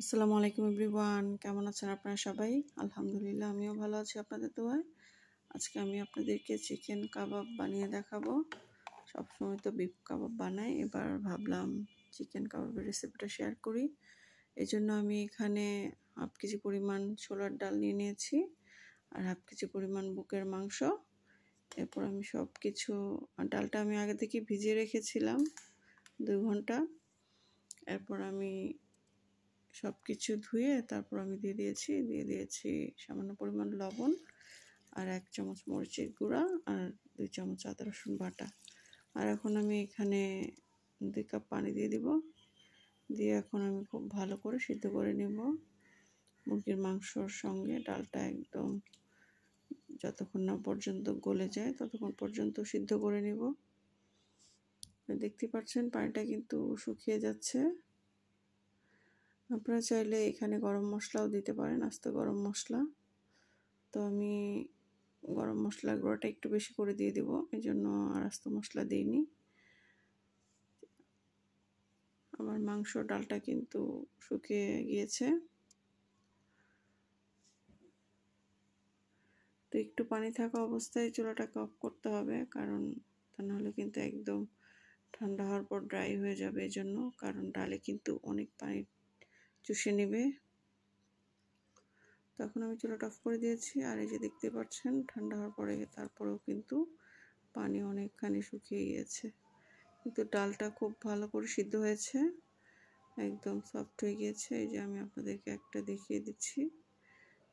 আসসালামু আলাইকুম এভরিওয়ান, কেমন আছেন আপনারা সবাই? আলহামদুলিল্লাহ, আমিও ভালো আছি আপনাদের দোয়ায়। আজকে আমি আপনাদেরকে চিকেন কাবাব বানিয়ে দেখাবো। সবসময় তো বিফ কাবাব বানাই, এবার ভাবলাম চিকেন কাবাবের রেসিপিটা শেয়ার করি। এই জন্য আমি এখানে হাফ কেজি পরিমাণ ছোলার ডাল নিয়ে নিয়েছি আর হাফ কেজি পরিমাণ বুকের মাংস। এরপর আমি সব কিছু, ডালটা আমি আগে থেকে ভিজিয়ে রেখেছিলাম 2 ঘন্টা। এরপর আমি সব কিছু ধুয়ে তারপর আমি দিয়ে দিয়েছি সামান্য পরিমাণ লবণ আর 1 চামচ মরিচের গুঁড়া আর 2 চামচ আদা রসুন বাটা। আর এখন আমি এখানে 2 কাপ পানি দিয়ে দিব। দিয়ে এখন আমি খুব ভালো করে সিদ্ধ করে নেব মুরগির মাংসর সঙ্গে ডালটা, একদম যতক্ষণ না পর্যন্ত গলে যায় ততক্ষণ পর্যন্ত সিদ্ধ করে নেব। দেখতে পাচ্ছেন পানিটা কিন্তু শুকিয়ে যাচ্ছে। আপনারা চাইলে এখানে গরম মশলাও দিতে পারেন, আস্ত গরম মশলা। তো আমি গরম মশলার গুঁড়োটা একটু বেশি করে দিয়ে দিব, এই জন্য আর আস্ত মশলা দিইনি। আমার মাংস ডালটা কিন্তু শুকিয়ে গিয়েছে। তো একটু পানি থাকা অবস্থায় চুলাটাকে অফ করতে হবে, কারণ তা নাহলে কিন্তু একদম ঠান্ডা হওয়ার পর ড্রাই হয়ে যাবে। এই জন্য, কারণ ডালে কিন্তু অনেক পানি চুষে নেবে। তখন আমি চুলাটা অফ করে দিয়েছি। আর এই যে দেখতে পাচ্ছেন ঠান্ডা হওয়ার পরে তারপরেও কিন্তু পানি অনেকখানি শুকিয়ে গিয়েছে, কিন্তু ডালটা খুব ভালো করে সিদ্ধ হয়েছে, একদম সফট হয়ে গিয়েছে। এই যে আমি আপনাদেরকে একটা দেখিয়ে দিচ্ছি।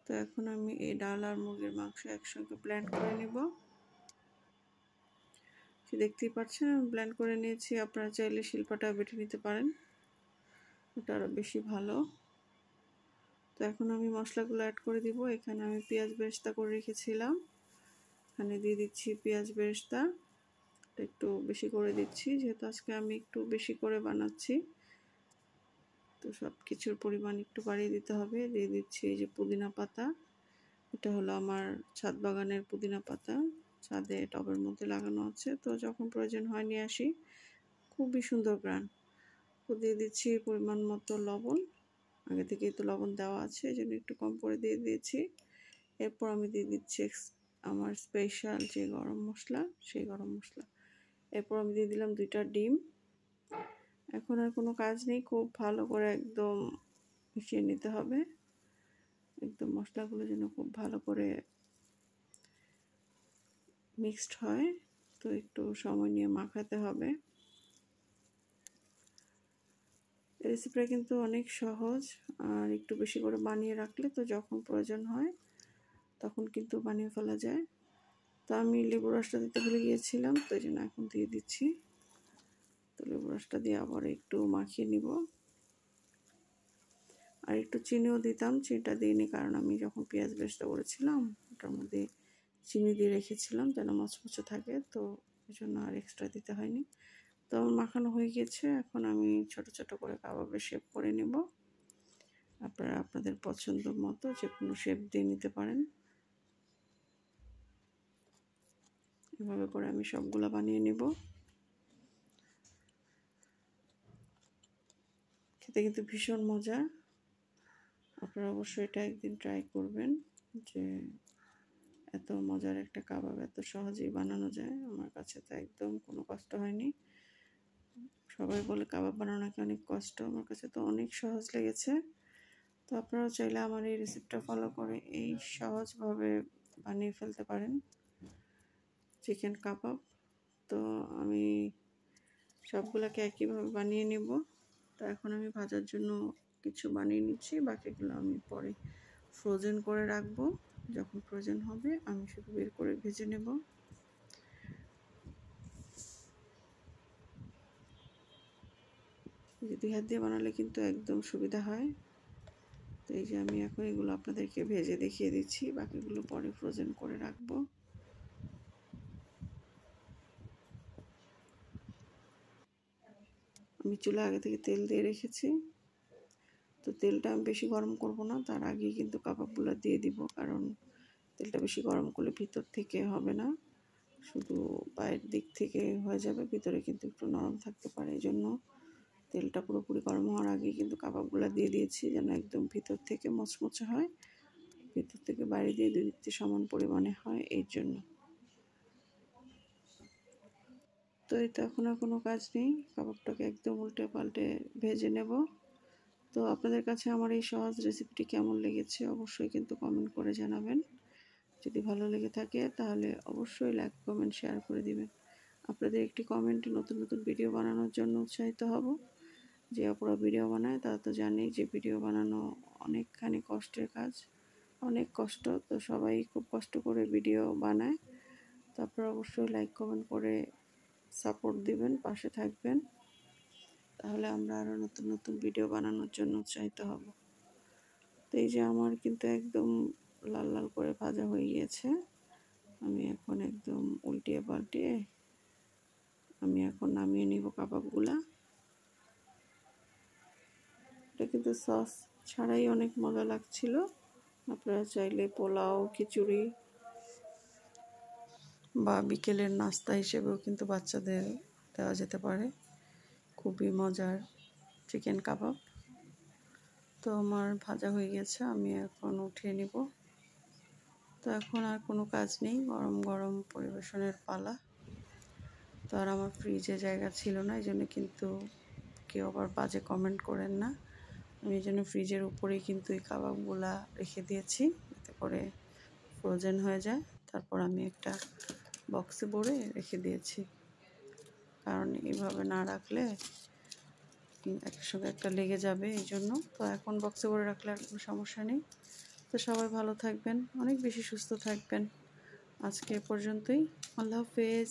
তো এখন আমি এই ডাল আর মুরগির মাংস একসঙ্গে ব্লেন্ড করে নেব। দেখতেই পাচ্ছেন আমি ব্লেন্ড করে নিয়েছি। আপনারা চাইলে শিলপাটা বেটে নিতে পারেন, ওটা আরও বেশি ভালো। তো এখন আমি মশলাগুলো অ্যাড করে দিব। এখানে আমি পেঁয়াজ বেরেস্তা করে রেখেছিলাম, এখানে দিয়ে দিচ্ছি পেঁয়াজ বেরেস্তা। একটু বেশি করে দিচ্ছি, যেহেতু আজকে আমি একটু বেশি করে বানাচ্ছি, তো সব কিছুর পরিমাণ একটু বাড়িয়ে দিতে হবে। দিয়ে দিচ্ছি এই যে পুদিনা পাতা, এটা হলো আমার ছাদ বাগানের পুদিনা পাতা, ছাদে টবের মধ্যে লাগানো আছে, তো যখন প্রয়োজন হয় নিয়ে আসি। খুবই সুন্দর গ্রান। তো দিয়ে দিচ্ছি পরিমাণ মতো লবণ, আগে থেকেই তো লবণ দেওয়া আছে, এই জন্য একটু কম করে দিয়ে দিয়েছি। এরপর আমি দিয়ে দিচ্ছি আমার স্পেশাল যে গরম মশলা, সেই গরম মশলা। এরপর আমি দিয়ে দিলাম 2টা ডিম। এখন আর কোনো কাজ নেই, খুব ভালো করে একদম মিশিয়ে নিতে হবে, একদম মশলাগুলো যেন খুব ভালো করে মিক্সড হয়। তো একটু সময় নিয়ে মাখাতে হবে। রেসিপিটা কিন্তু অনেক সহজ, আর একটু বেশি করে বানিয়ে রাখলে তো যখন প্রয়োজন হয় তখন কিন্তু বানিয়ে ফেলা যায়। তো আমি লেবু রসটা দিতে ভুলে গিয়েছিলাম, তো এই জন্য এখন দিয়ে দিচ্ছি। তো লেবু রসটা দিয়ে আবার একটু মাখিয়ে নিব। আর একটু চিনিও দিতাম, চিনিটা দিইনি কারণ আমি যখন পেঁয়াজ বেরেস্তা করেছিলাম ওটার মধ্যে চিনি দিয়ে রেখেছিলাম যেন মচমচে থাকে, তো এই জন্য আর এক্সট্রা দিতে হয়নি। তো আমার মাখানো হয়ে গেছে। এখন আমি ছোট ছোট করে কাবাবের শেপ করে নেব। আপনারা আপনাদের পছন্দ মতো যে কোনো শেপ দিয়ে নিতে পারেন। এভাবে করে আমি সবগুলো বানিয়ে নেব। খেতে কিন্তু ভীষণ মজা। আপনারা অবশ্যই এটা একদিন ট্রাই করবেন, যে এত মজার একটা কাবাব এত সহজেই বানানো যায়। আমার কাছে তো একদম কোনো কষ্ট হয়নি। সবাই বলে কাবাব বানানো নাকি অনেক কষ্ট, আমার কাছে তো অনেক সহজ লেগেছে। তো আপনারাও চাইলে আমার এই রেসিপিটা ফলো করে এই সহজভাবে বানিয়ে ফেলতে পারেন চিকেন কাবাব। তো আমি সবগুলোকে একইভাবে বানিয়ে নেব। তো এখন আমি ভাজার জন্য কিছু বানিয়ে নিচ্ছি, বাকিগুলো আমি পরে ফ্রোজেন করে রাখবো। যখন প্রয়োজন হবে আমি শুধু বের করে ভেজে নেব। যে 2 হাত দিয়ে বানালে কিন্তু একদম সুবিধা হয়। তো এই যে আমি এখন এগুলো আপনাদেরকে ভেজে দেখিয়ে দিচ্ছি, বাকিগুলো পরে ফ্রোজেন করে রাখবো। আমি চুলা আগে থেকে তেল দিয়ে রেখেছি। তো তেলটা আমি বেশি গরম করব না, তার আগেই কিন্তু কাবাবগুলো দিয়ে দিব, কারণ তেলটা বেশি গরম করলে ভিতর থেকে হবে না, শুধু বাইরের দিক থেকে হয়ে যাবে, ভিতরে কিন্তু একটু নরম থাকতে পারে। এই জন্য তেলটা পুরোপুরি গরম হওয়ার আগেই কিন্তু কাবাবগুলো দিয়ে দিয়েছি, যেন একদম ভিতর থেকে মচমচে হয়, ভিতর থেকে বাইরে দিয়ে দিতে সমান পরিমাণে হয়, এই জন্য। তো এই তো এখন আর কোনো কাজ নেই, কাবাবটাকে একদম উল্টে পাল্টে ভেজে নেব। তো আপনাদের কাছে আমার এই সহজ রেসিপিটি কেমন লেগেছে অবশ্যই কিন্তু কমেন্ট করে জানাবেন। যদি ভালো লেগে থাকে তাহলে অবশ্যই লাইক কমেন্ট শেয়ার করে দিবেন। আপনাদের একটি কমেন্টে নতুন নতুন ভিডিও বানানোর জন্য উৎসাহিত হব। যে আপুরা ভিডিও বানায় তারা তো জানেই যে ভিডিও বানানো অনেকখানি কষ্টের কাজ, অনেক কষ্ট। তো সবাই খুব কষ্ট করে ভিডিও বানায়। তারপর অবশ্যই লাইক কমেন্ট করে সাপোর্ট দিবেন, পাশে থাকবেন, তাহলে আমরা আরও নতুন নতুন ভিডিও বানানোর জন্য উৎসাহিত হব। তো এই যে আমার কিন্তু একদম লাল লাল করে ভাজা হয়ে গিয়েছে। আমি এখন একদম উল্টিয়ে পাল্টিয়ে আমি এখন নামিয়ে নিব কাবাবগুলা। এটা কিন্তু সস ছাড়াই অনেক মজা লাগছিল। আপনারা চাইলে পোলাও, খিচুড়ি বা বিকেলের নাস্তা হিসেবেও কিন্তু বাচ্চাদের দেওয়া যেতে পারে। খুবই মজার চিকেন কাবাব। তো আমার ভাজা হয়ে গেছে, আমি এখন উঠিয়ে নিব। তো এখন আর কোনো কাজ নেই, গরম গরম পরিবেশনের পালা। তো আর আমার ফ্রিজে জায়গা ছিল না, এই জন্য কিন্তু কেউ আবার বাজে কমেন্ট করেন না। আমি এই জন্য ফ্রিজের উপরেই কিন্তু এই কাবাবগুলা রেখে দিয়েছি, যাতে করে ফ্রোজেন হয়ে যায়। তারপর আমি একটা বক্সে ভরে রেখে দিয়েছি, কারণ এইভাবে না রাখলে একটার সঙ্গে একটা লেগে যাবে, এই জন্য। তো এখন বক্সে ভরে রাখলে আর কোনো সমস্যা নেই। তো সবাই ভালো থাকবেন, অনেক বেশি সুস্থ থাকবেন। আজকে এ পর্যন্তই। আল্লাহ হাফেজ।